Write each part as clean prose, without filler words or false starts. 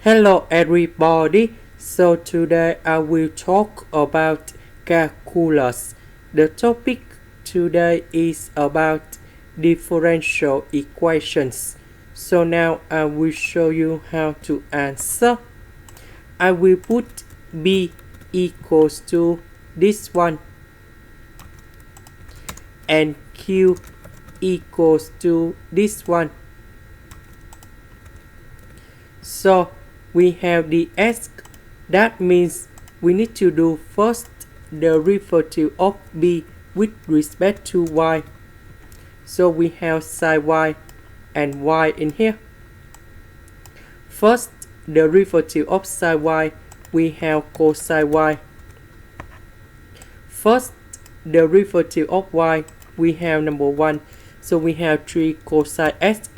Hello everybody, so today I will talk about calculus. The topic today is about differential equations. So now I will show you how to answer. I will put b equals to this one and q equals to this one. So we have the s, that means we need to do first the derivative of b with respect to y. So we have sine y and y in here. First the derivative of sine y, we have cosine y. First the derivative of y, we have number 1. So we have 3 cosine x.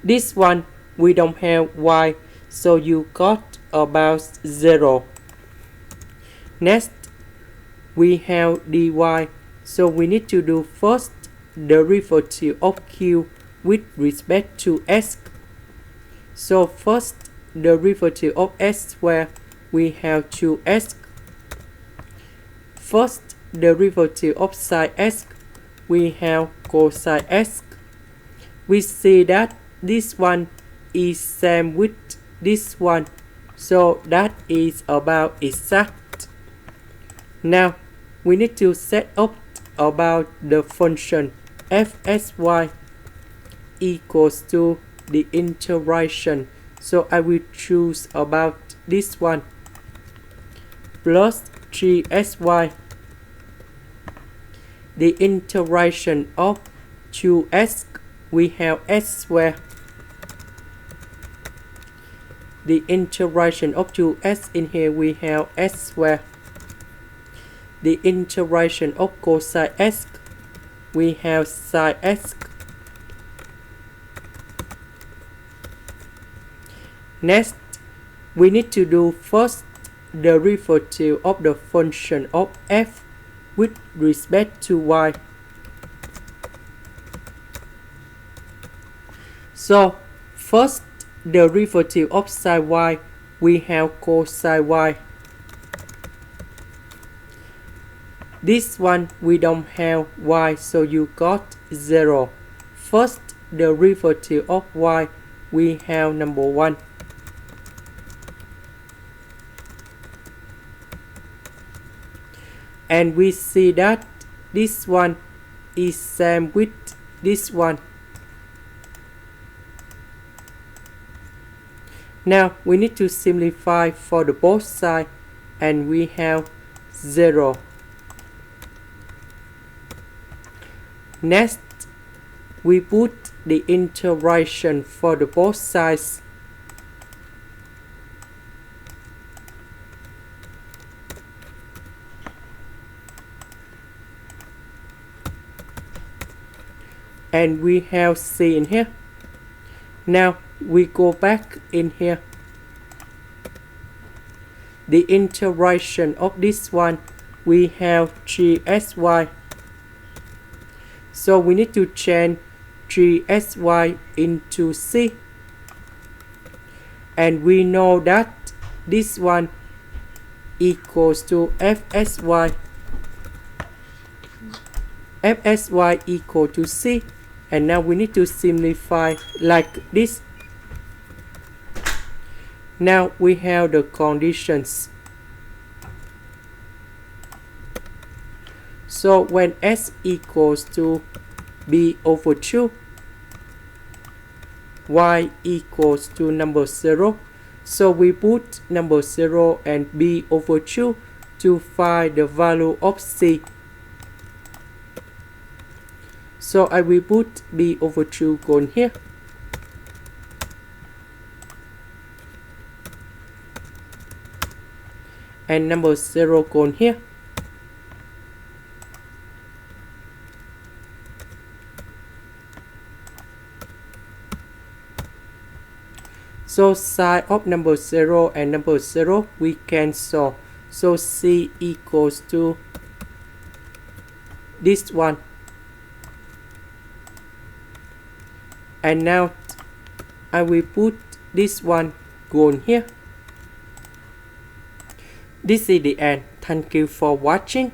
This one we don't have y, so you got about 0. Next we have dy, so we need to do first the derivative of q with respect to s. So first the derivative of s squared, we have 2x. First the derivative of sine x, we have cosine x. We see that this one is same with this one, so that is about exact. Now we need to set up about the function fxy equals to the integration, so I will choose about this one plus 3xy, the integration of 2x, we have s squared. The integration of 2x in here, we have s squared. The integration of cosine x, we have sine x. Next we need to do first the derivative of the function of f with respect to y. So first the derivative of sine y, we have cosine y. This one we don't have y, so you got 0. First the derivative of y, we have number 1. And we see that this one is same with this one. Now we need to simplify for the both sides, and we have 0. Next we put the integration for the both sides. And we have c in here. Now we go back in here. The integration of this one, we have 3xy. So we need to change 3xy into c. And we know that this one equals to fxy. Fxy equal to c. And now we need to simplify like this. Now we have the conditions. So when s equals to b over 2, y equals to number 0, so we put number 0 and b over 2 to find the value of c. So I will put b over 2 going here. And number 0 going here. So side of number 0 and number 0 we cancel. So c equals to this one. And now I will put this one gone here. This is the end. Thank you for watching.